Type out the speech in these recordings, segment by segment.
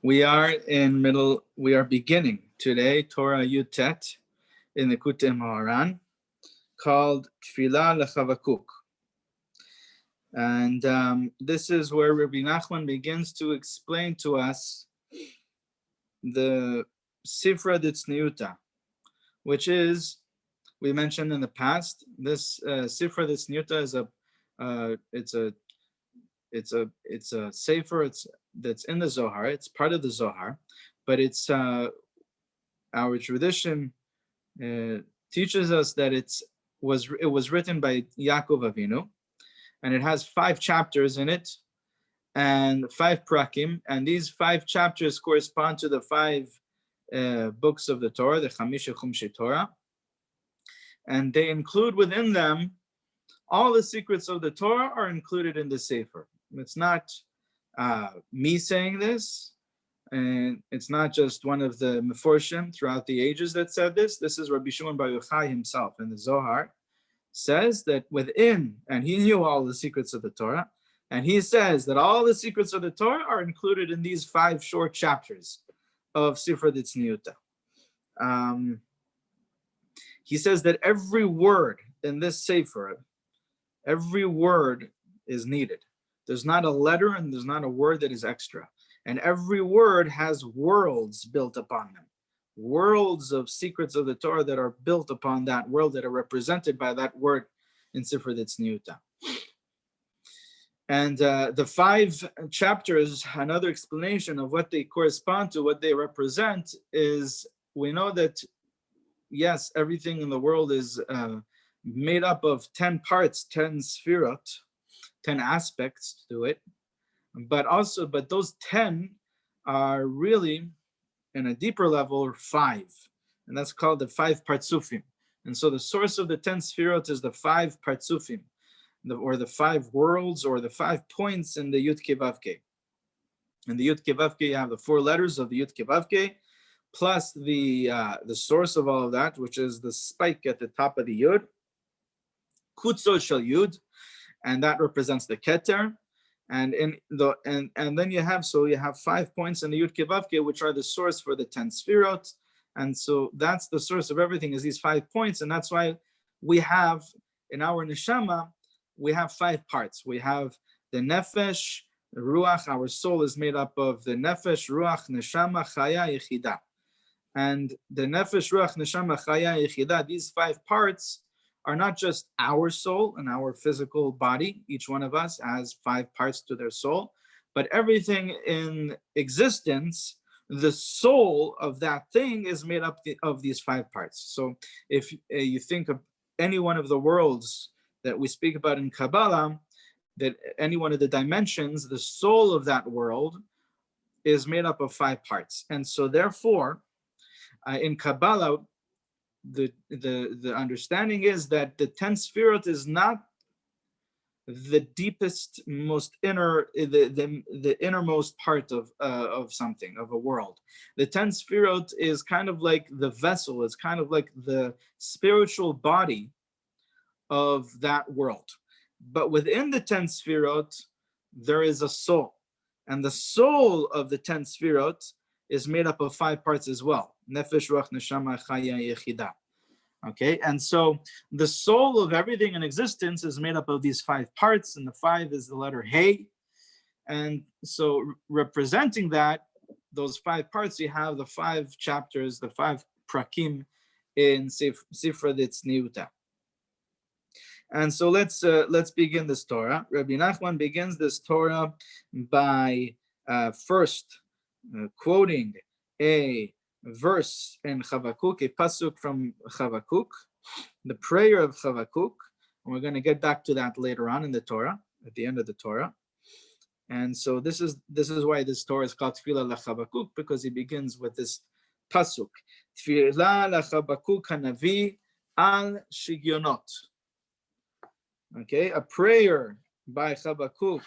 We are beginning today Torah Yutet in the Likutei Moharan called Tefilah LaChavakuk. And this is where Rabbi Nachman begins to explain to us the Sifra Ditzniuta, which is, we mentioned in the past, this Sifra Ditzniuta is it's a sefer that's in the Zohar. It's part of the Zohar, but it's our tradition teaches us that it was written by Yaakov Avinu, and it has 5 chapters in it and 5 prakim, and these 5 chapters correspond to the 5 books of the Torah, the Chamisha Chumshei Torah, and they include within them all the secrets of the Torah are included in the sefer. It's not me saying this, and it's not just one of the Meforshim throughout the ages that said this. This is Rabbi Shimon Bar Yochai himself in the Zohar, says that within, and he knew all the secrets of the Torah, and he says that all the secrets of the Torah are included in these 5 short chapters of Sifra Ditzniuta. He says that every word in this sefer, every word is needed. There's not a letter and there's not a word that is extra. And every word has worlds built upon them. Worlds of secrets of the Torah that are built upon that world, that are represented by that word in Sifra Ditzniuta. And the 5 chapters, another explanation of what they correspond to, what they represent, is we know that, yes, everything in the world is made up of 10 parts, 10 sfirot, 10 aspects to it, but those 10 are really, in a deeper level, 5, and that's called the 5 partsufim. And so the source of the 10 sfirot is the 5 partsufim, or the 5 worlds, or the 5 points in the Yud Kei Vav Kei. In the Yud Kei Vav Kei, you have the 4 letters of the Yud Kei Vav Kei, plus the source of all of that, which is the spike at the top of the Yud, Kutzo Shel Yud, and that represents the Keter. And then you have 5 points in the Yud Kei Vav Kei, which are the source for the 10 sfirot. And so that's the source of everything, is these 5 points. And that's why we have, in our neshama, we have 5 parts. We have the nefesh, the ruach. Our soul is made up of the nefesh, ruach, neshama, chaya, yechida. And the nefesh, ruach, neshama, chaya, yechida, these 5 parts are not just our soul and our physical body. Each one of us has 5 parts to their soul, but everything in existence, the soul of that thing is made up of these 5 parts. So if you think of any one of the worlds that we speak about in Kabbalah, that any one of the dimensions, the soul of that world is made up of 5 parts. And so therefore, in Kabbalah, the understanding is that the 10 sfirot is not the deepest, most inner, the innermost part of something, of a world. The 10 sfirot is kind of like the vessel, it's kind of like the spiritual body of that world. But within the 10 sfirot, there is a soul, and the soul of the 10 sfirot is made up of 5 parts as well. Nefesh, ruach, neshama, chaya, yechida. Okay, and so the soul of everything in existence is made up of these 5 parts, and the 5 is the letter Hey. And so representing that, those 5 parts, you have the 5 chapters, the 5 prakim in Sifra Ditzniuta. And so let's begin this Torah. Rabbi Nachman begins this Torah by first quoting a verse in HaShavakuk, a pasuk from HaShavakuk, the prayer of HaShavakuk, and we're going to get back to that later on in the Torah, at the end of the Torah. And so this is why this Torah is called Tefilah LaChavakuk, because he begins with this pasuk, Tefilah LaChavakuk Hanavi al Shigyonot. Okay, a prayer by HaShavakuk,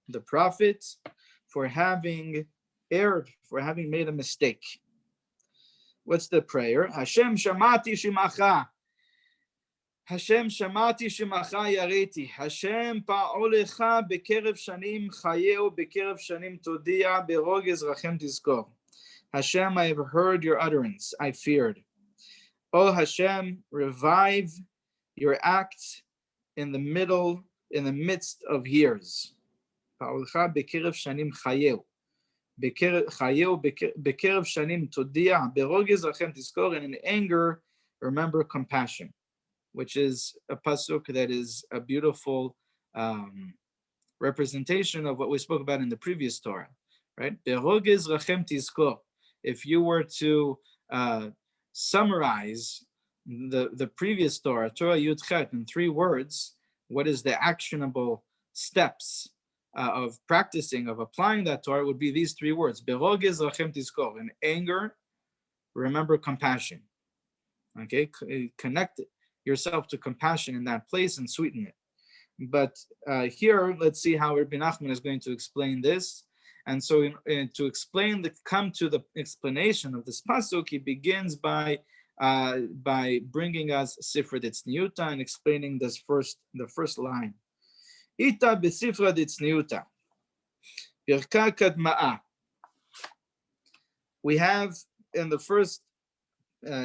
the prophet, for having erred, for having made a mistake. What's the prayer? Hashem shamati shimacha. Hashem shamati shemacha yareti. Hashem pa'olecha bekerev shanim chayeu bekerev shanim todia berogez rachem tizkor. Hashem, I have heard your utterance. I feared. Oh Hashem, revive your act in the midst of years. Pa'olecha bekerev shanim chayeu. Bekerev shanim todia berogez rachem tizkor. And in anger, remember compassion, which is a pasuk that is a beautiful representation of what we spoke about in the previous Torah, right? Berogez rachem tizkor. If you were to summarize the previous Torah, Torah Yud Chet, in 3 words, what is the actionable steps of practicing, of applying that Torah, would be these 3 words. Berogez rachem tizkor. In anger, remember compassion. Okay, connect yourself to compassion in that place and sweeten it. But here, let's see how Rabbi Nachman is going to explain this. And so to come to the explanation of this pasuk, he begins by bringing us Sifra Ditzniuta and explaining the first line. Ita besifra Ditzniuta, Pirka Kadma'a. We have in the first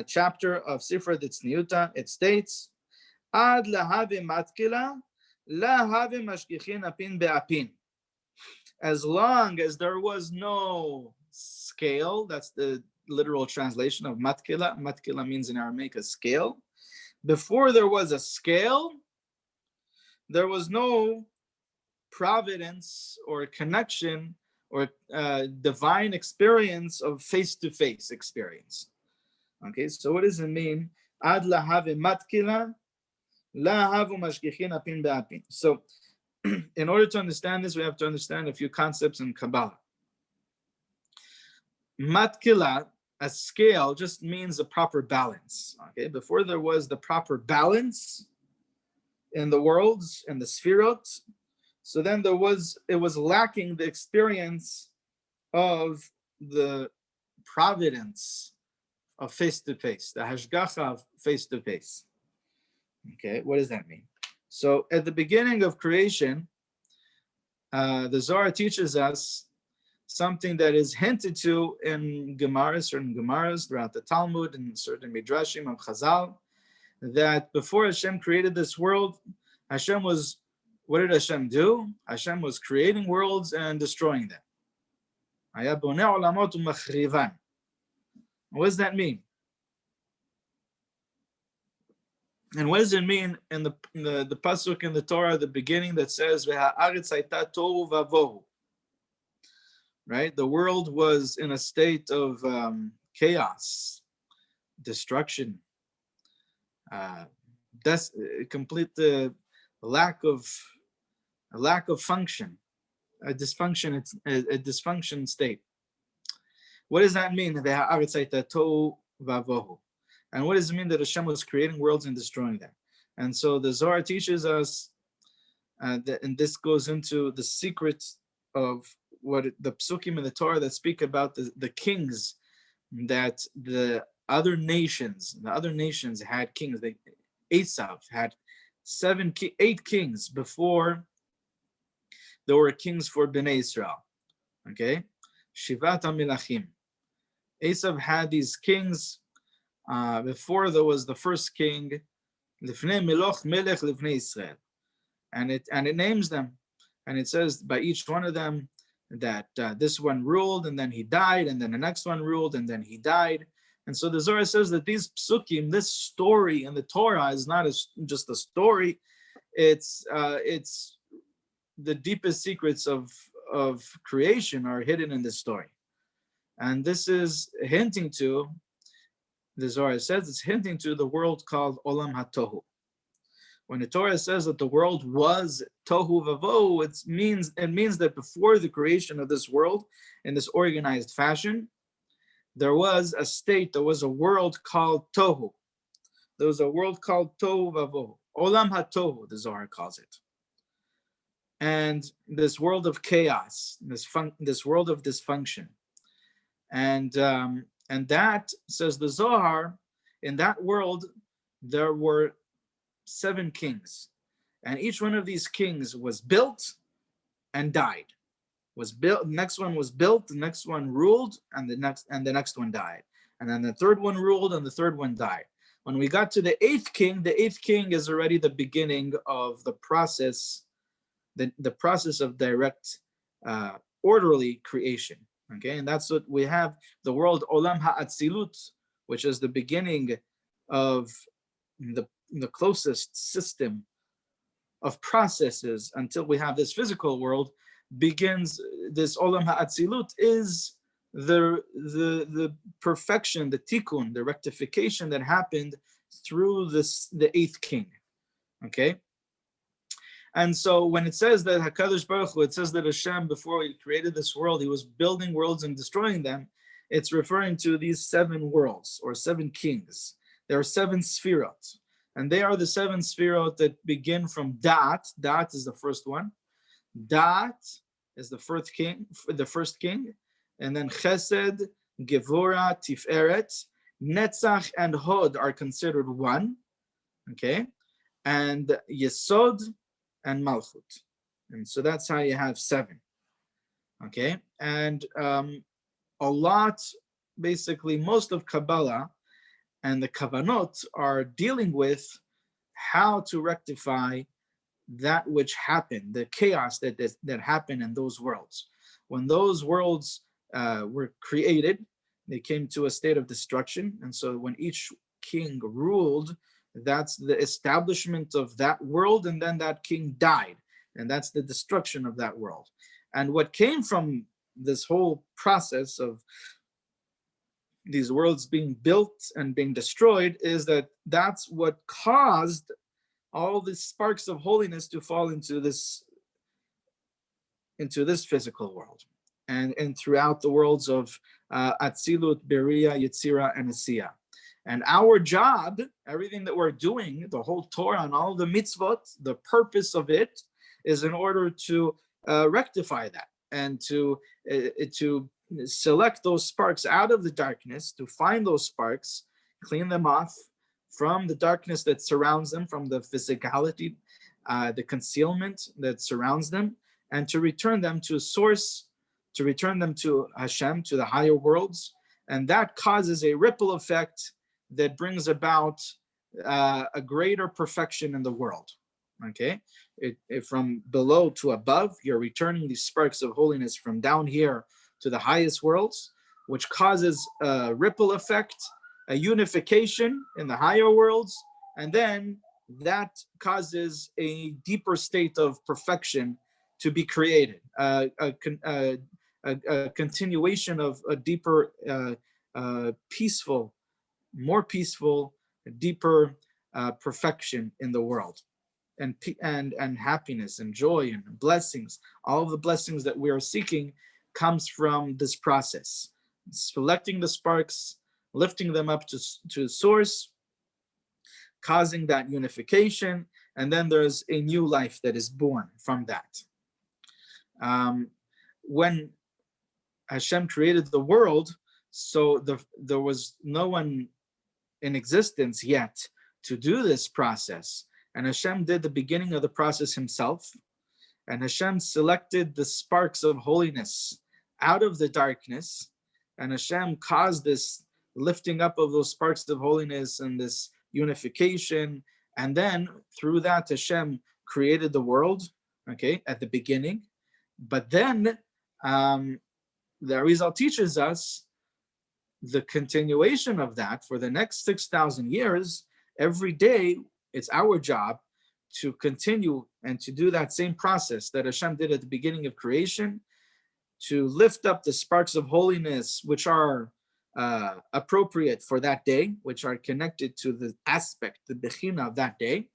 chapter of Sifra Ditzniuta, it states, Ad lahave matkila, lahave mashgichin apin be'apin. As long as there was no scale, that's the literal translation of matkila. Matkila means in Aramaic a scale. Before there was a scale, there was no providence or connection or divine experience of face-to-face experience. Okay, so what does it mean? Ad lahave matkila, lahavu mashgichin apin be'apin. So, in order to understand this, we have to understand a few concepts in Kabbalah. Matkila, a scale, just means a proper balance. Okay, before there was the proper balance in the worlds and the sphirot, so then it was lacking the experience of the providence of face-to-face, the hashgacha of face-to-face. Okay, what does that mean? So at the beginning of creation, the Zohar teaches us something that is hinted to in certain Gemaras throughout the Talmud and certain Midrashim of Chazal, that before Hashem created this world, what did Hashem do? Hashem was creating worlds and destroying them. What does that mean? And what does it mean in the pasuk in the Torah, the beginning that says, "Ve'ha'aretz hayta tohu vavohu"? Right, the world was in a state of chaos, destruction, complete lack of function, a dysfunction state. What does that mean? Ve'ha'aretz hayta tohu vavohu. And what does it mean that Hashem was creating worlds and destroying them? And so the Zohar teaches us, and this goes into the secret of what the psukim in the Torah that speak about the kings, that the other nations had kings. Esav had 8 kings before there were kings for Bnei Israel. Okay, Shivat HaMelachim. Esav had these kings. Before there was the first king, Lifnei Meloch Melech Lifnei Israel, and it names them, and it says by each one of them that this one ruled and then he died, and then the next one ruled and then he died. And so the Zohar says that these psukim, this story in the Torah, is not just a story; it's the deepest secrets of creation are hidden in this story, and this is hinting to. The Zohar says it's hinting to the world called Olam HaTohu. When the Torah says that the world was Tohu Vavohu, it means that before the creation of this world in this organized fashion, there was a state, there was a world called Tohu. There was a world called Tohu Vavohu. Olam HaTohu, the Zohar calls it. And this world of chaos, this world of dysfunction. And that, says the Zohar, in that world, there were 7 kings, and each one of these kings was built and died. Was built, the next one was built, the next one ruled, and the next one died. And then the third one ruled, and the third one died. When we got to the 8th king is already the beginning of the process, the process of direct, orderly creation. Okay, and that's what we have, the world Olam Ha'atzilut, which is the beginning of the closest system of processes until we have this physical world, begins. This Olam Ha'atzilut is the perfection, the tikkun, the rectification that happened through the 8th king. Okay, and so when it says that HaKadosh Baruch Hu, it says that Hashem, before he created this world, he was building worlds and destroying them, it's referring to these 7 worlds or 7 kings. There are 7 sfirot, and they are the 7 sfirot that begin from Dat. Dat is the first one. Dat is the first king, and then Chesed, Gevura, Tiferet, Netzach, and Hod are considered one. Okay, and Yesod and Malchut, and so that's how you have 7. Okay, and a lot, basically most of Kabbalah and the Kavanot are dealing with how to rectify that which happened, the chaos that happened in those worlds. When those worlds were created, they came to a state of destruction, and so when each king ruled, that's the establishment of that world, and then that king died, and that's the destruction of that world. And what came from this whole process of these worlds being built and being destroyed is that's what caused all the sparks of holiness to fall into this physical world, and throughout the worlds of Atzilut, Beria, Yetzira, and Asiya. And our job, everything that we're doing, the whole Torah and all the mitzvot, the purpose of it is in order to rectify that, and to select those sparks out of the darkness, to find those sparks, clean them off from the darkness that surrounds them, from the physicality, the concealment that surrounds them, and to return them to source, to return them to Hashem, to the higher worlds. And that causes a ripple effect that brings about a greater perfection in the world. Okay, from below to above, you're returning these sparks of holiness from down here to the highest worlds, which causes a ripple effect, a unification in the higher worlds, and then that causes a deeper state of perfection to be created, a continuation of a deeper, peaceful, more peaceful, deeper perfection in the world, and happiness and joy and blessings. All of the blessings that we are seeking comes from this process, selecting the sparks, lifting them up to source, causing that unification, and then there's a new life that is born from that. When Hashem created the world, so there was no one in existence yet to do this process, and Hashem did the beginning of the process himself, and Hashem selected the sparks of holiness out of the darkness, and Hashem caused this lifting up of those sparks of holiness and this unification, and then through that Hashem created the world, okay, at the beginning. But then the Arizal teaches us the continuation of that for the next 6,000 years. Every day, it's our job to continue and to do that same process that Hashem did at the beginning of creation, to lift up the sparks of holiness which are appropriate for that day, which are connected to the aspect, the bechina of that day,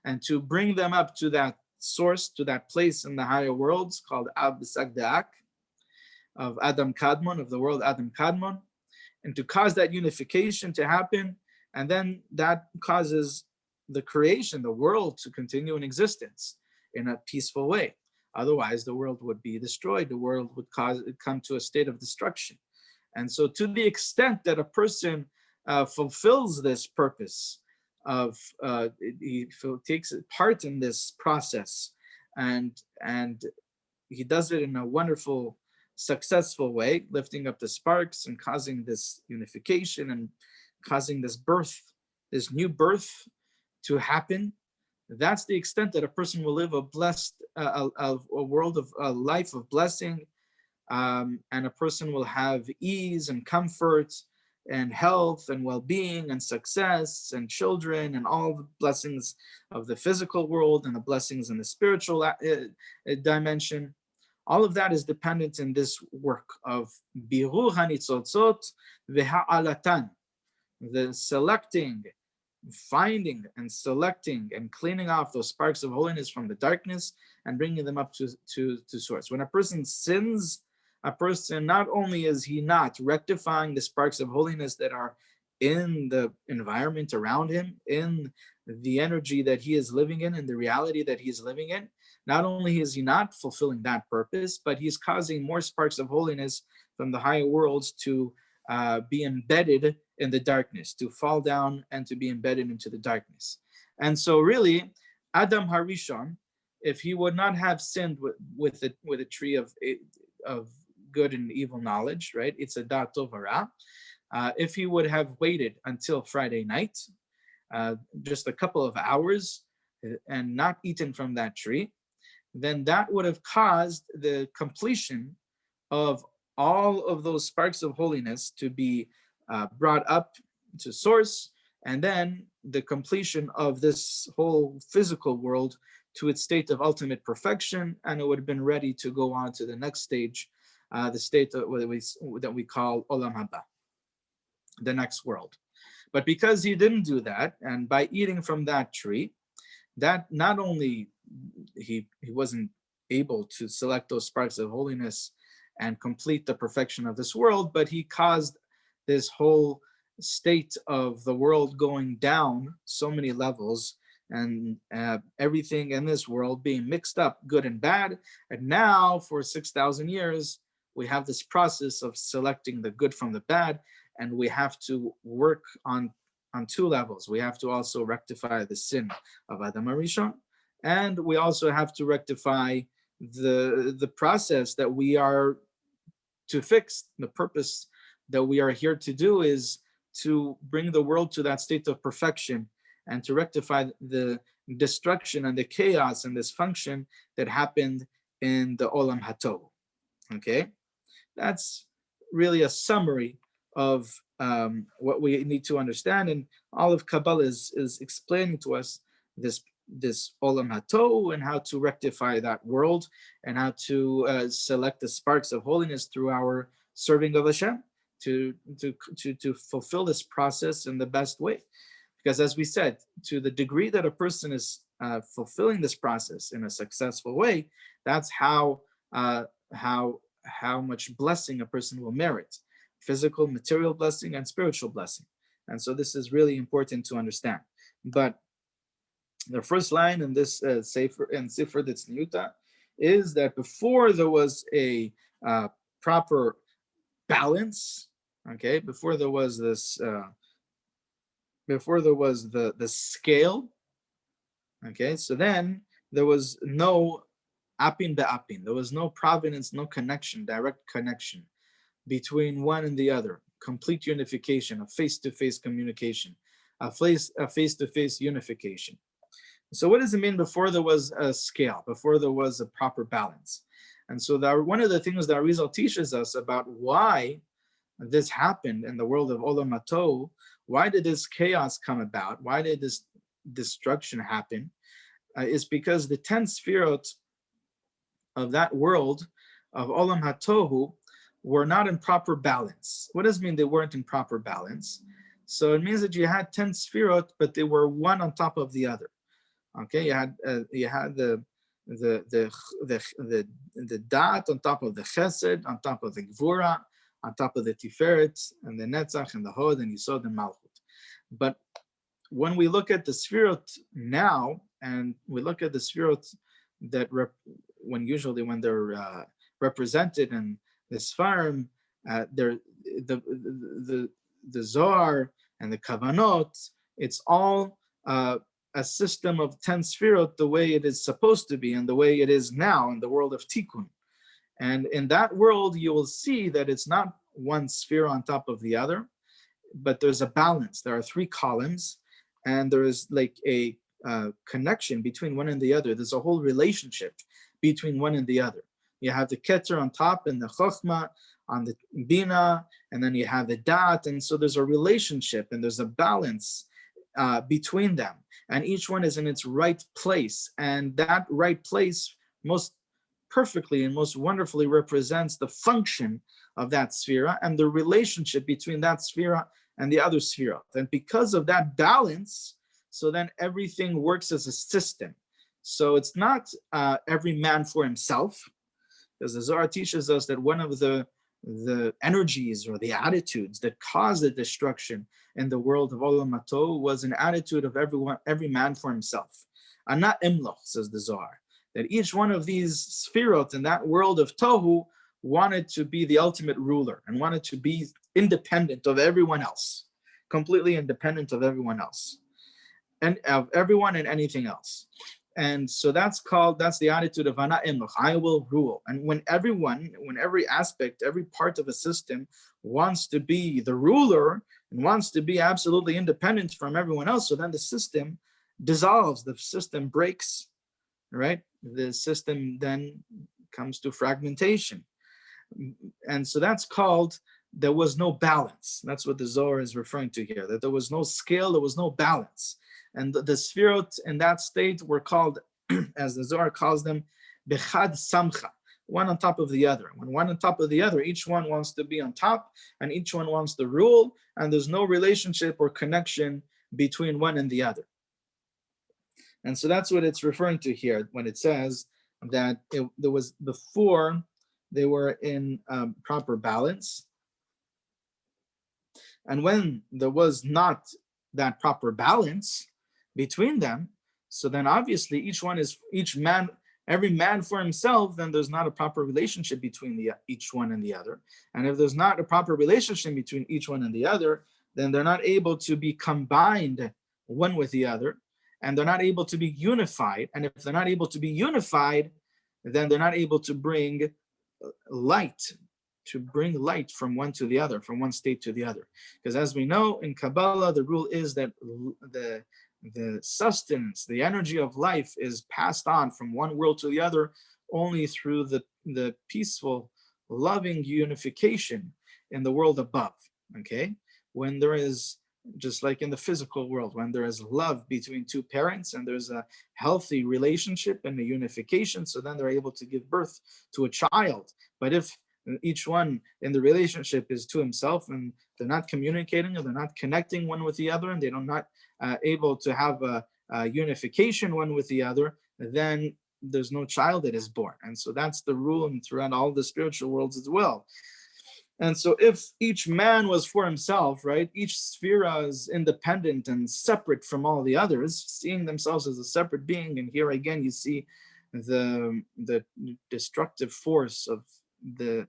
and to bring them up to that source, to that place in the higher worlds called Ab B'Sag Da'ak, of Adam Kadmon, of the world Adam Kadmon, and to cause that unification to happen, and then that causes the creation, the world, to continue in existence in a peaceful way. Otherwise, the world would be destroyed. The world would come to a state of destruction. And so to the extent that a person fulfills this purpose he takes part in this process, and he does it in a wonderful, successful way, lifting up the sparks and causing this unification and causing this new birth to happen. That's the extent that a person will live a blessed, a world of a life of blessing, and a person will have ease and comfort and health and well-being and success and children and all the blessings of the physical world and the blessings in the spiritual dimension. All of that is dependent in this work of birur hanitzotzot v'ha'alatan, the selecting, finding and selecting and cleaning off those sparks of holiness from the darkness and bringing them up to source. When a person sins, a person, not only is he not rectifying the sparks of holiness that are in the environment around him, in the energy that he is living in the reality that he is living in, not only is he not fulfilling that purpose, but he's causing more sparks of holiness from the higher worlds to be embedded in the darkness, to fall down and to be embedded into the darkness. And so really, Adam Harishon, if he would not have sinned with a tree of good and evil knowledge, right? It's a dat tov hara. If he would have waited until Friday night, just a couple of hours, and not eaten from that tree, then that would have caused the completion of all of those sparks of holiness to be brought up to source, and then the completion of this whole physical world to its state of ultimate perfection, and it would have been ready to go on to the next stage, the state that we call Olam Haba, the next world. But because he didn't do that, and by eating from that tree, that not only he wasn't able to select those sparks of holiness and complete the perfection of this world, but he caused this whole state of the world going down so many levels, and everything in this world being mixed up, good and bad. And now for 6,000 years, we have this process of selecting the good from the bad, and we have to work on two levels. We have to also rectify the sin of Adam HaRishon, and we also have to rectify the process that we are to fix. The purpose that we are here to do is to bring the world to that state of perfection and to rectify the destruction and the chaos and dysfunction that happened in the Olam Hatov. Okay, that's really a summary of what we need to understand, and all of Kabbalah is explaining to us this Olam Hatov and how to rectify that world and how to select the sparks of holiness through our serving of Hashem to fulfill this process in the best way. Because as we said, to the degree that a person is fulfilling this process in a successful way, that's how much blessing a person will merit: physical, material blessing, and spiritual blessing. And so this is really important to understand. But the first line in this Sefer Tzniuta is that before there was a proper balance, okay, before there was this, before there was the scale, okay, so then there was no apin be'apin, there was no provenance, no connection, direct connection between one and the other, complete unification, a face-to-face communication, a face-to-face unification. So what does it mean before there was a scale, before there was a proper balance? And so one of the things that Arizal teaches us about why this happened in the world of Olam Hatov, why did this chaos come about, why did this destruction happen, is because the 10 sefirot of that world of Olam Hatohu were not in proper balance. What does it mean they weren't in proper balance? So it means that you had 10 sefirot, but they were one on top of the other. Okay, you had the da'at on top of the chesed, on top of the gvura, on top of the tiferet, and the netzach, and the hod, and yisod, and malchut. But when we look at the sefirot now, and we look at the sefirot that when they're represented in the Sfarim, they're the Zohar and the Kavanot, it's all a system of 10 sfirot the way it is supposed to be and the way it is now in the world of Tikkun. And in that world, you will see that it's not one sphere on top of the other, but there's a balance. There are 3 columns, and there is like a connection between one and the other. There's a whole relationship between one and the other. You have the Keter on top and the Chokhmah on the Bina, and then you have the Dat, and so there's a relationship and there's a balance between them, and each one is in its right place, and that right place most perfectly and most wonderfully represents the function of that sphera and the relationship between that sphera and the other sphera. And because of that balance, so then everything works as a system. So it's not every man for himself, because the Zohar teaches us that one of the energies or the attitudes that caused the destruction in the world of Olam Hato was an attitude of every man for himself. Ana imloch, says the Zohar, that each one of these sphirot in that world of Tohu wanted to be the ultimate ruler and wanted to be independent of everyone else, completely independent of everyone else, and of everyone and anything else. And so that's the attitude of Ana imloch, I will rule. And when every aspect, every part of a system wants to be the ruler and wants to be absolutely independent from everyone else, so then the system dissolves, the system breaks, right? The system then comes to fragmentation. And so that's called, there was no balance. That's what the Zohar is referring to here, that there was no scale, there was no balance. And the sfirot in that state were called, as the Zohar calls them, bechad samcha, one on top of the other. When one on top of the other, each one wants to be on top, and each one wants to rule, and there's no relationship or connection between one and the other. And so that's what it's referring to here when it says that there was before they were in proper balance. And when there was not that proper balance between them, so then obviously every man for himself, then there's not a proper relationship between each one and the other. And if there's not a proper relationship between each one and the other, then they're not able to be combined one with the other, and they're not able to be unified. And if they're not able to be unified, then they're not able to bring light from one to the other, from one state to the other. Because as we know in Kabbalah, the rule is that the sustenance, the energy of life is passed on from one world to the other only through the peaceful, loving unification in the world above, okay? When there is, just like in the physical world, when there is love between 2 parents and there's a healthy relationship and a unification, so then they're able to give birth to a child. But if each one in the relationship is to himself and they're not communicating or they're not connecting one with the other, and they're not able to have a unification one with the other, then there's no child that is born. And so that's the rule throughout all the spiritual worlds as well. And so if each man was for himself, right, each sphera is independent and separate from all the others, seeing themselves as a separate being, and here again you see the destructive force of the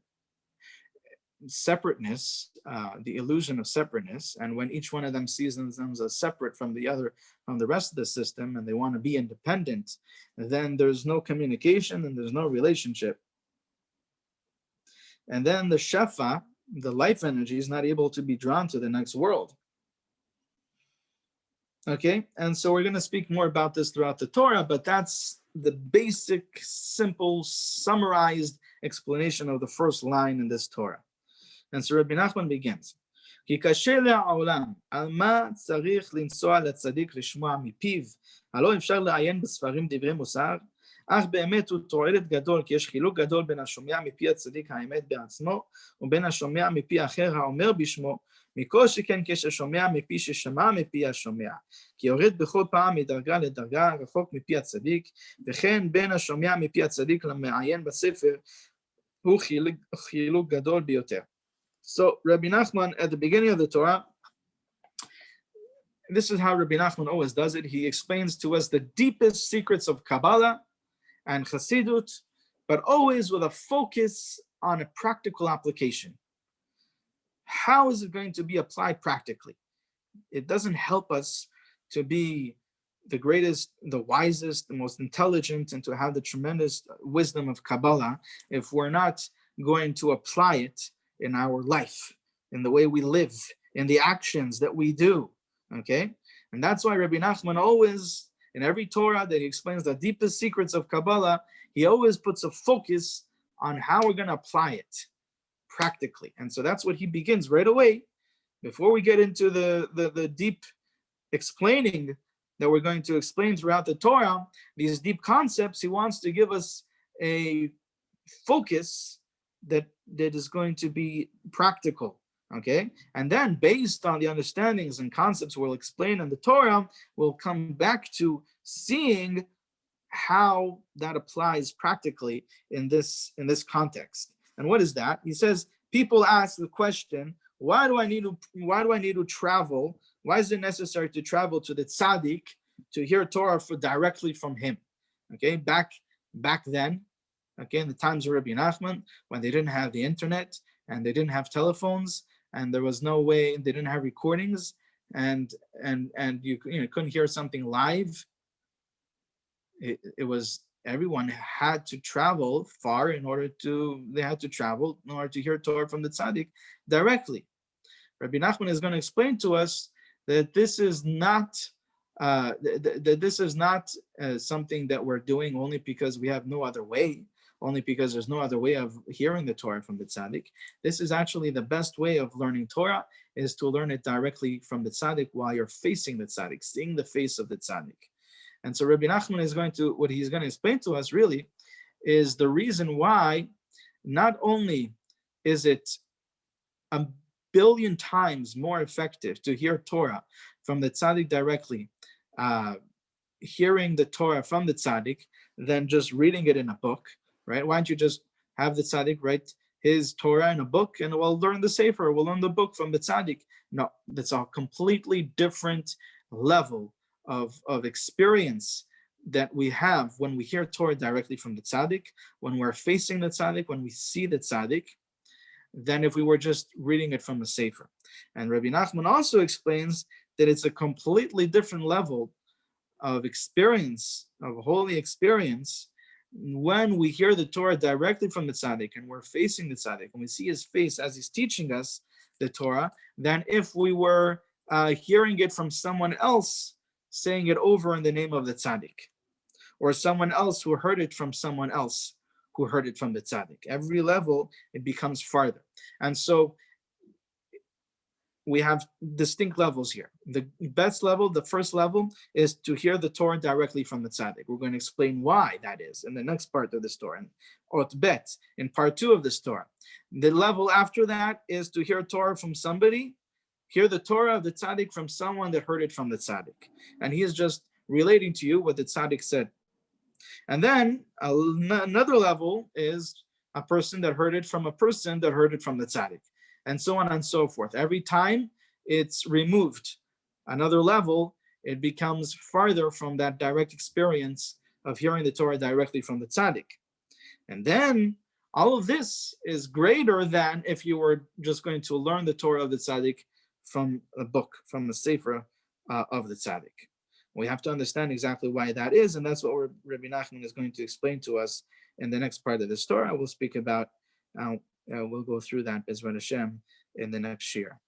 separateness, the illusion of separateness. And when each one of them sees themselves as separate from the other, from the rest of the system, and they want to be independent, then there's no communication and there's no relationship. And then the shefa, the life energy, is not able to be drawn to the next world. Okay, and so we're going to speak more about this throughout the Torah, but that's the basic, simple, summarized explanation of the first line in this Torah. And so Rabbi Nachman begins. כי קשה לעולם, על מה צריך לנסוע לצדיק לשמוע מפיו? הלא אפשר לעיין בספרים דברי מוסר? אך באמת הוא תועלת גדול, כי יש חילוק גדול בין השומע מפי הצדיק האמת בעצמו, ובין השומע מפי אחר האומר בשמו, מכל שכן כששומע מפי ששמע מפי השומע, כי יורד בכל פעם מדרגה לדרגה רחוק מפי הצדיק, וכן בין השומע מפי הצדיק למעיין בספר, הוא חילוק גדול ביותר. So Rabbi Nachman, at the beginning of the Torah, this is how Rabbi Nachman always does it. He explains to us the deepest secrets of Kabbalah and Chassidut, but always with a focus on a practical application. How is it going to be applied practically? It doesn't help us to be the greatest, the wisest, the most intelligent, and to have the tremendous wisdom of Kabbalah if we're not going to apply it in our life, in the way we live, in the actions that we do, okay? And that's why Rabbi Nachman always, in every Torah that he explains the deepest secrets of Kabbalah, he always puts a focus on how we're going to apply it practically. And so that's what he begins right away. Before we get into the deep explaining that we're going to explain throughout the Torah, these deep concepts, he wants to give us a focus that is going to be practical, okay? And then based on the understandings and concepts we'll explain in the Torah, we'll come back to seeing how that applies practically in this context. And what is that? He says, people ask the question, why do I need to travel? Why is it necessary to travel to the Sadiq to hear Torah directly from him? Okay, back then, okay, in the times of Rabbi Nachman, when they didn't have the internet and they didn't have telephones and there was no way, they didn't have recordings, and you couldn't hear something live. It was, everyone had to travel far in order to hear Torah from the Tzaddik directly. Rabbi Nachman is going to explain to us that this is not something that we're doing only because we have no other way, only because there's no other way of hearing the Torah from the Tzaddik. This is actually the best way of learning Torah, is to learn it directly from the Tzaddik while you're facing the Tzaddik, seeing the face of the Tzaddik. And so Rabbi Nachman is what he's going to explain to us really is the reason why not only is it a billion times more effective to hear Torah from the Tzaddik directly, hearing the Torah from the Tzaddik, than just reading it in a book, right? Why don't you just have the Tzaddik write his Torah in a book and we'll learn the Sefer, we'll learn the book from the Tzaddik? No, that's a completely different level of experience that we have when we hear Torah directly from the Tzaddik, when we're facing the Tzaddik, when we see the Tzaddik, than if we were just reading it from a Sefer. And Rabbi Nachman also explains that it's a completely different level of experience, of holy experience, when we hear the Torah directly from the Tzaddik and we're facing the Tzaddik and we see his face as he's teaching us the Torah, than if we were hearing it from someone else saying it over in the name of the Tzaddik, or someone else who heard it from someone else who heard it from the Tzaddik. Every level, it becomes farther. And so we have distinct levels here. The best level, the first level, is to hear the Torah directly from the Tzaddik. We're going to explain why that is in the next part of the story, or bet in part 2 of the story. The level after that is to hear Torah from somebody, hear the Torah of the Tzaddik from someone that heard it from the Tzaddik. And he is just relating to you what the Tzaddik said. And then another level is a person that heard it from a person that heard it from the Tzaddik, and so on and so forth. Every time it's removed another level, it becomes farther from that direct experience of hearing the Torah directly from the Tzaddik. And then all of this is greater than if you were just going to learn the Torah of the Tzaddik from a book, from the Sefer of the Tzaddik. We have to understand exactly why that is, and that's what Rabbi Nachman is going to explain to us in the next part of the story. We'll speak about, we'll go through that, Bezrat Hashem, in the next year.